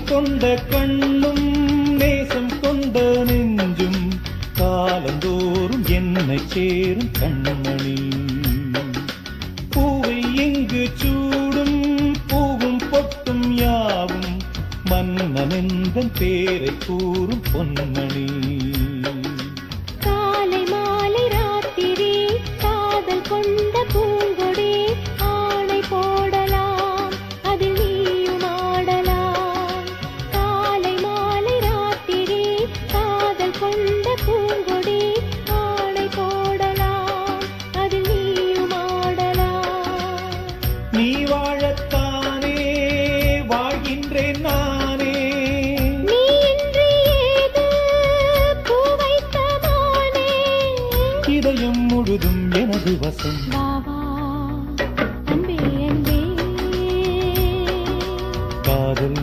கொண்ட கண்ணும் நேசம் கொண்ட நெஞ்சும் காலந்தோறும் என்னை சேரும் கண்மணி. பூவை இங்கு சூடும் பூவும் பொட்டும் யாவும் மன்னனெந்தன் பேரை கூறும் பொன்மணி. காலை மாலை ராத்திரி காதல் கொண்ட பூங்கொடி ஆணை போடலாம் அதில் நீயும் ஆடலாம். காலை மாலை ராத்திரி காதல் கொண்ட பூங்கொடி ஆணை போடலாம் அதில் நீயும் ஆடலாம். நீ வாழத்தானே வாழ்கின்றேன் நானே. நீ இன்றி ஏது பூ வைத்த மானே. இதயம் முழுதும் எனது வசம். வா வா அன்பே அன்பே காதல்